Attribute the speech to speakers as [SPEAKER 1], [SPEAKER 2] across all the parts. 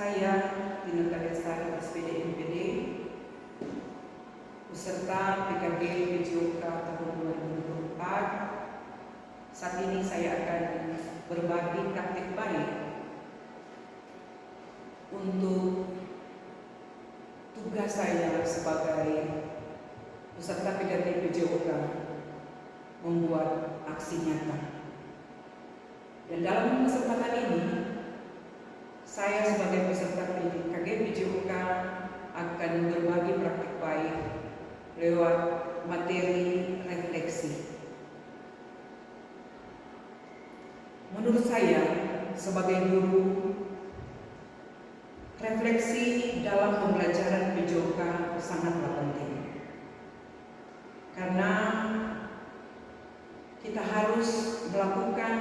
[SPEAKER 1] Saya Tina Lestari SPD MPD peserta PKG PJOK tahun 2024. Saat ini saya akan berbagi praktik baik untuk tugas saya sebagai peserta PKG PJOK membuat aksi nyata. Dan dalam kesempatan ini, saya sebagai peserta PKG PJOK akan berbagi praktik baik lewat materi refleksi. Menurut saya, sebagai guru, refleksi dalam pembelajaran PJOK sangatlah penting. Karena kita harus melakukan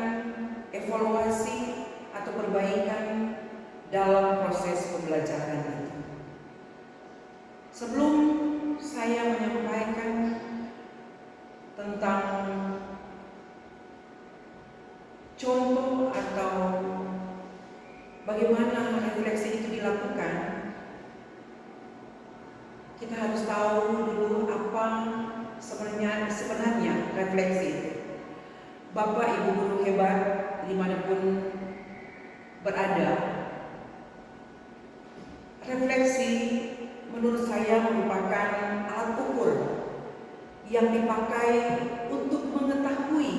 [SPEAKER 1] evaluasi atau perbaikan dalam proses pembelajaran itu. Sebelum saya menyampaikan tentang contoh atau bagaimana refleksi itu dilakukan, kita harus tahu dulu apa sebenarnya refleksi itu. Bapak Ibu guru hebat dimanapun berada, refleksi menurut saya merupakan alat ukur yang dipakai untuk mengetahui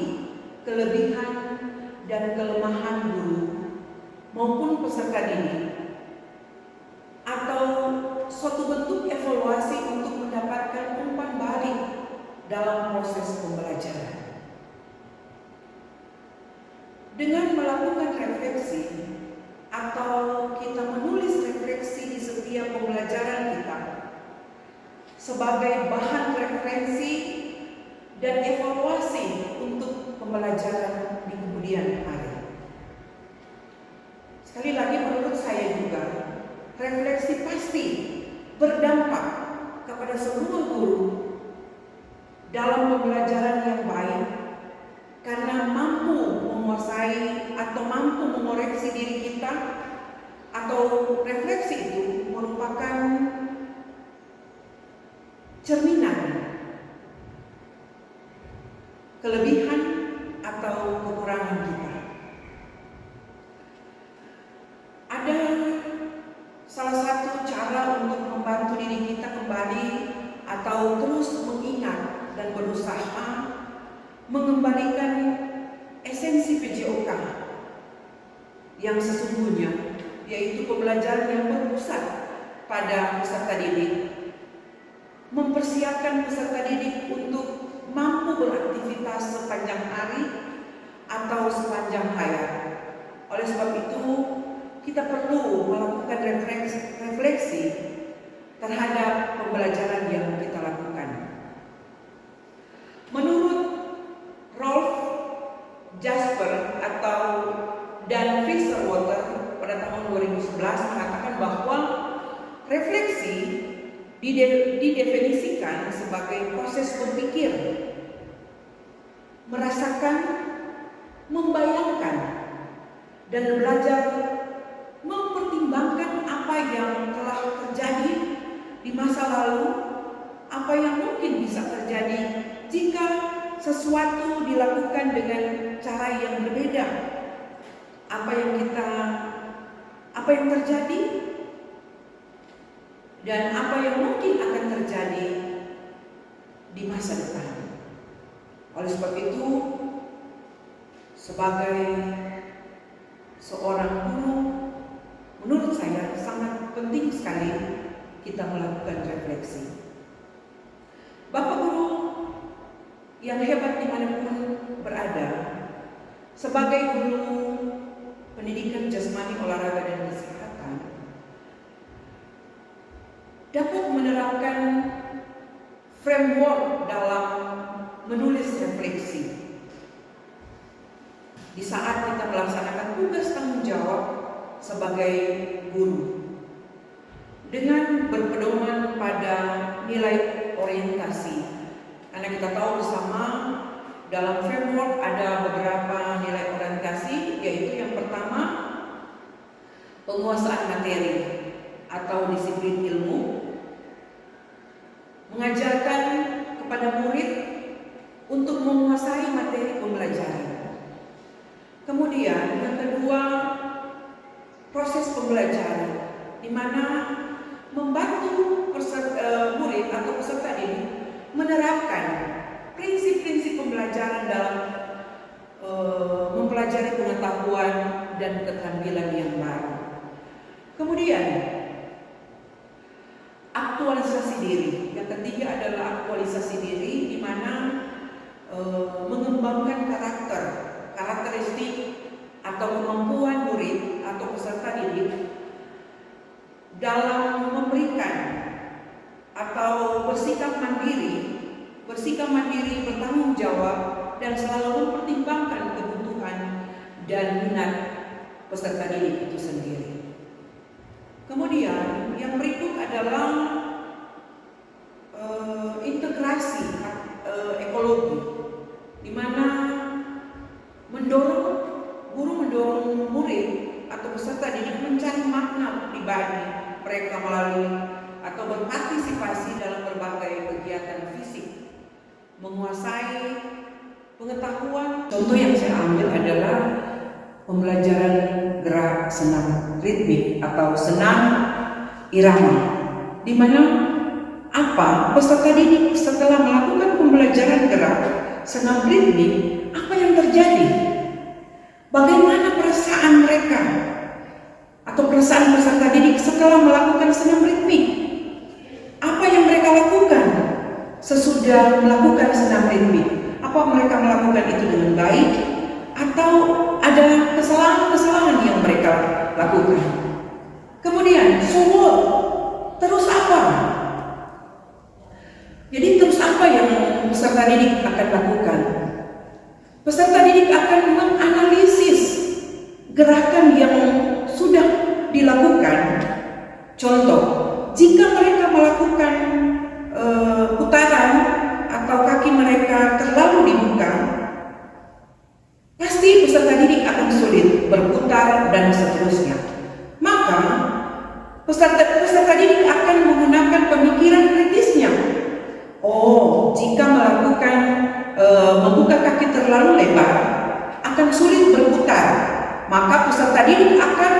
[SPEAKER 1] kelebihan dan kelemahan guru maupun peserta didik, atau suatu bentuk evaluasi untuk mendapatkan umpan balik dalam proses pembelajaran. Dengan melakukan refleksi atau kita menulis refleksi di setiap pembelajaran kita sebagai bahan referensi dan evaluasi untuk pembelajaran di kemudian hari. Sekali lagi, menurut saya juga refleksi pasti berdampak kepada semua guru dalam pembelajaran yang baik, karena mampu menguasai atau mampu mengoreksi diri kita, atau refleksi itu merupakan cerminan kelebihan atau kekurangan kita. Ada salah satu cara untuk membantu diri kita kembali atau terus mengingat dan berusaha mengembalikan esensi PJOK yang sesungguhnya, yaitu pembelajaran yang berpusat pada peserta didik, mempersiapkan peserta didik untuk mampu beraktivitas sepanjang hari atau sepanjang hayat. Oleh sebab itu, kita perlu melakukan refleksi terhadap pembelajaran yang kita lakukan. Menurut Rolf Jasper dan Fisher-Water pada tahun 2011 mengatakan bahwa refleksi didefinisikan sebagai proses berpikir, merasakan, membayangkan, dan belajar mempertimbangkan apa yang telah terjadi di masa lalu, apa yang mungkin bisa terjadi jika sesuatu dilakukan dengan cara yang berbeda, apa yang terjadi dan apa yang mungkin akan terjadi di masa depan. Oleh sebab itu, sebagai seorang guru, menurut saya sangat penting sekali kita melakukan refleksi. Bapak guru yang hebat dimanapun berada, sebagai guru pendidikan jasmani, olahraga, dan kesehatan, dapat menerapkan framework dalam menulis refleksi di saat kita melaksanakan tugas tanggung jawab sebagai guru, dengan berpedoman pada nilai orientasi. Karena kita tahu bersama dalam framework ada beberapa nilai orientasi, yaitu yang pertama penguasaan materi atau disiplin ilmu, mengajarkan kepada murid untuk menguasai materi pembelajaran. Kemudian yang kedua, proses pembelajaran, di mana membantu murid atau peserta didik menerapkan prinsip-prinsip pembelajaran dalam mempelajari pengetahuan dan keterampilan yang baru. Kemudian aktualisasi diri. Yang ketiga adalah aktualisasi diri, di mana mengembangkan karakteristik atau kemampuan murid atau peserta didik dalam memberikan atau bersikap mandiri, bertanggung jawab, dan selalu mempertimbangkan kebutuhan dan minat peserta didik itu sendiri. Kemudian yang berikut adalah integrasi ekologi, di mana guru mendorong murid atau peserta didik mencari makna pribadi mereka melalui atau berpartisipasi dalam berbagai kegiatan fisik, menguasai pengetahuan. Contoh yang saya ambil adalah pembelajaran gerak senam ritmik atau senam irama, di mana peserta didik setelah melakukan pembelajaran gerak senam ritmik, apa yang terjadi? Bagaimana perasaan mereka atau perasaan peserta didik setelah melakukan senam ritmik? Apa yang mereka lakukan sesudah melakukan senam ritmik? Apa mereka melakukan itu dengan baik atau ada kesalahan-kesalahan yang mereka lakukan? Kemudian terus apa? Jadi terus apa yang peserta didik akan lakukan? Peserta didik akan menganalisis gerakan yang sudah dilakukan. Contoh, jika mereka melakukan putaran atau kaki mereka terlalu dibuka, pasti peserta didik akan sulit berputar dan seterusnya. Maka peserta didik akan menggunakan pemikiran kritisnya. Jika melakukan membuka kaki terlalu lebar akan sulit berputar, maka peserta didik akan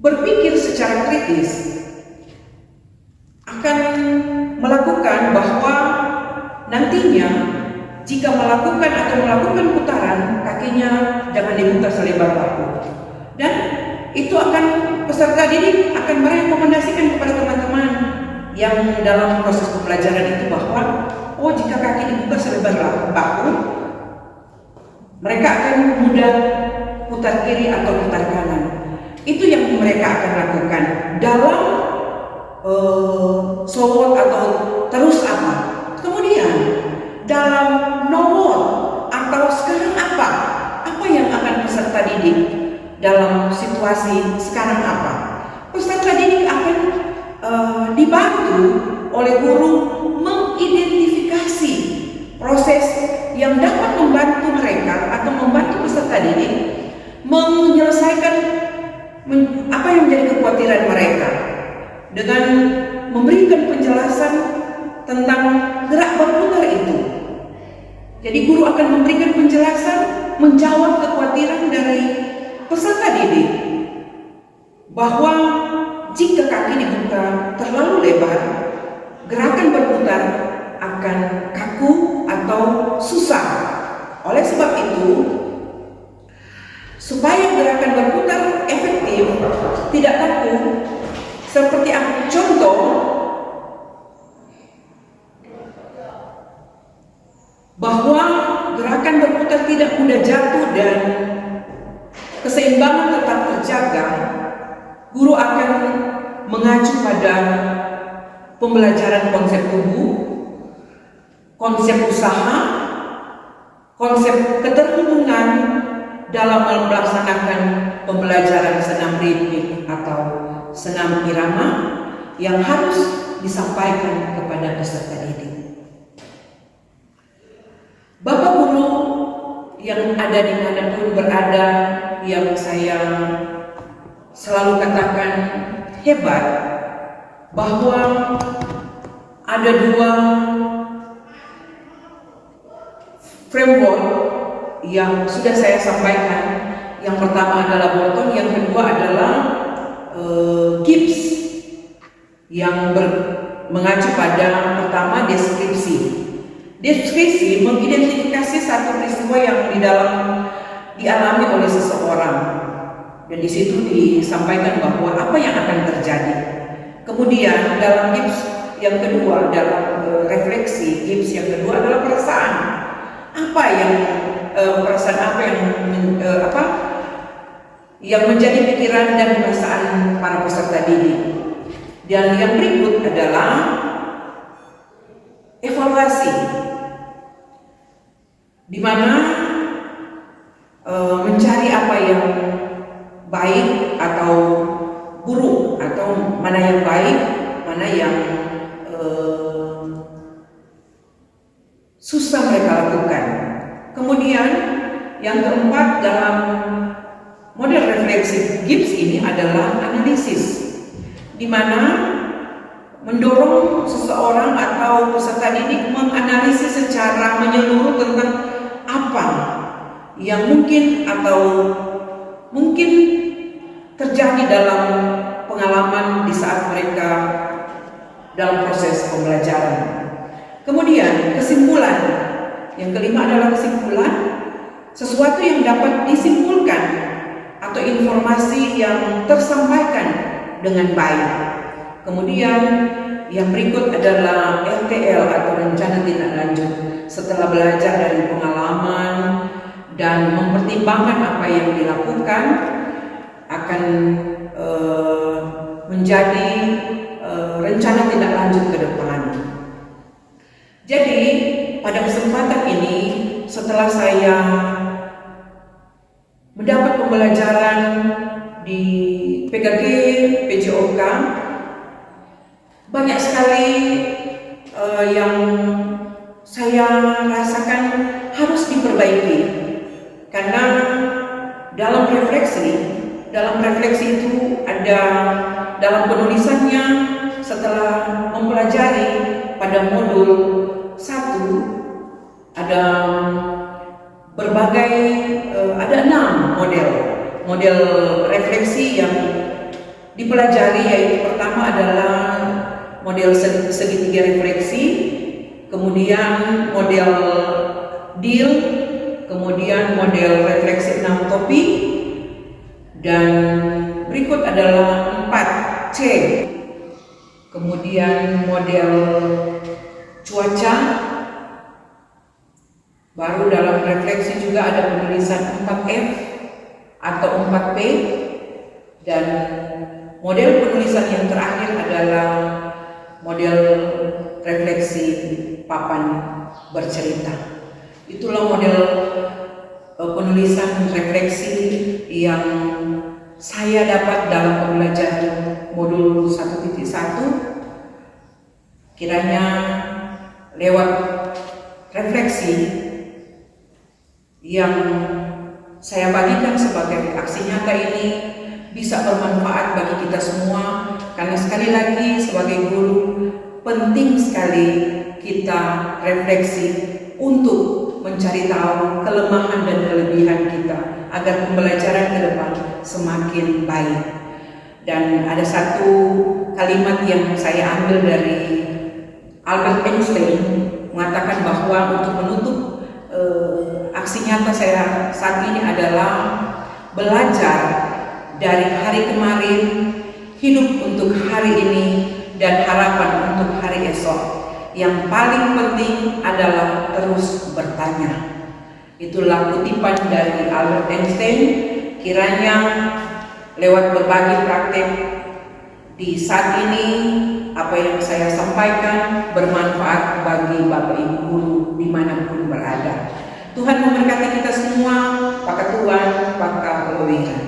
[SPEAKER 1] berpikir secara kritis, akan melakukan bahwa nantinya jika melakukan putaran, kakinya jangan dibuka selebar bahu. Dan itu akan peserta didik akan merekomendasikan kepada teman-teman yang dalam proses pembelajaran itu bahwa jika kaki dibuka selebar bahu, mereka akan mudah putar kiri atau putar kanan. Itu yang mereka akan lakukan dalam sowot atau terus apa. Kemudian dalam nomor atau sekarang apa yang akan peserta didik dalam situasi sekarang apa? Peserta didik akan dibantu oleh guru mengidentifikasi proses yang dapat membantu mereka atau membantu peserta didik menyelesaikan apa yang menjadi kekhawatiran mereka dengan memberikan penjelasan tentang gerak berputar itu. Jadi guru akan memberikan penjelasan, menjawab kekhawatiran dari peserta didik bahwa jika kaki dibuka terlalu lebar, gerakan berputar akan kaku atau susah. Oleh sebab itu, supaya gerakan berputar efektif, tidak kaku, seperti contoh, bahwa gerakan berputar tidak mudah jatuh dan keseimbangan tetap terjaga, guru akan mengacu pada pembelajaran konsep tubuh, konsep usaha, konsep keterhubungan dalam melaksanakan pembelajaran senam ritmik atau senam irama yang harus disampaikan kepada peserta didik. Bapak guru yang ada dimanapun berada, yang saya selalu katakan hebat, bahwa ada dua framework yang sudah saya sampaikan. Yang pertama adalah Bolton, yang kedua adalah Gibbs, yang mengacu pada pertama deskripsi. Deskripsi mengidentifikasi satu peristiwa yang dialami oleh seseorang, dan di situ disampaikan bahwa apa yang akan terjadi. Kemudian dalam Gibbs yang kedua, dalam refleksi Gibbs yang kedua adalah perasaan. Perasaan apa yang menjadi pikiran dan perasaan para peserta didik. Dan yang berikut adalah evaluasi, di mana mencari apa yang baik atau buruk, atau mana yang baik, mana yang susah mereka lakukan. Kemudian yang keempat dalam model refleksi Gibbs ini adalah analisis, di mana mendorong seseorang atau peserta didik menganalisis secara menyeluruh tentang apa yang mungkin terjadi dalam pengalaman di saat mereka dalam proses pembelajaran. Kemudian kesimpulan, yang kelima adalah kesimpulan, sesuatu yang dapat disimpulkan atau informasi yang tersampaikan dengan baik. Kemudian yang berikut adalah RTL atau rencana tindak lanjut. Setelah belajar dari pengalaman dan mempertimbangkan apa yang dilakukan, akan menjadi rencana tindak lanjut ke depan. Jadi pada kesempatan ini, setelah saya mendapat pembelajaran di PKG PJOK, banyak sekali yang saya rasakan harus diperbaiki, karena dalam refleksi itu ada dalam penulisannya. Setelah mempelajari pada modul 1 ada berbagai ada 6 model refleksi yang dipelajari, yaitu pertama adalah model segitiga refleksi, kemudian model deal, kemudian model refleksi 6 topik, dan berikut adalah 4C. Kemudian model cuaca, baru dalam refleksi juga ada penulisan 4F atau 4P, dan model penulisan yang terakhir adalah model refleksi papan bercerita. Itulah model penulisan refleksi yang saya dapat dalam pembelajaran modul 1.1. Kiranya lewat refleksi yang saya bagikan sebagai aksi nyata ini bisa bermanfaat bagi kita semua, karena sekali lagi sebagai guru penting sekali kita refleksi untuk mencari tahu kelemahan dan kelebihan kita agar pembelajaran ke depan semakin baik. Dan ada satu kalimat yang saya ambil dari Albert Einstein, mengatakan bahwa untuk menutup aksi nyata saya saat ini adalah belajar dari hari kemarin, hidup untuk hari ini, dan harapan untuk hari esok. Yang paling penting adalah terus bertanya. Itulah kutipan dari Albert Einstein. Kiranya lewat berbagi praktek di saat ini, apa yang saya sampaikan bermanfaat bagi Bapak Ibu guru dimanapun berada. Tuhan memberkati kita semua. Pakatuan, Pakawira.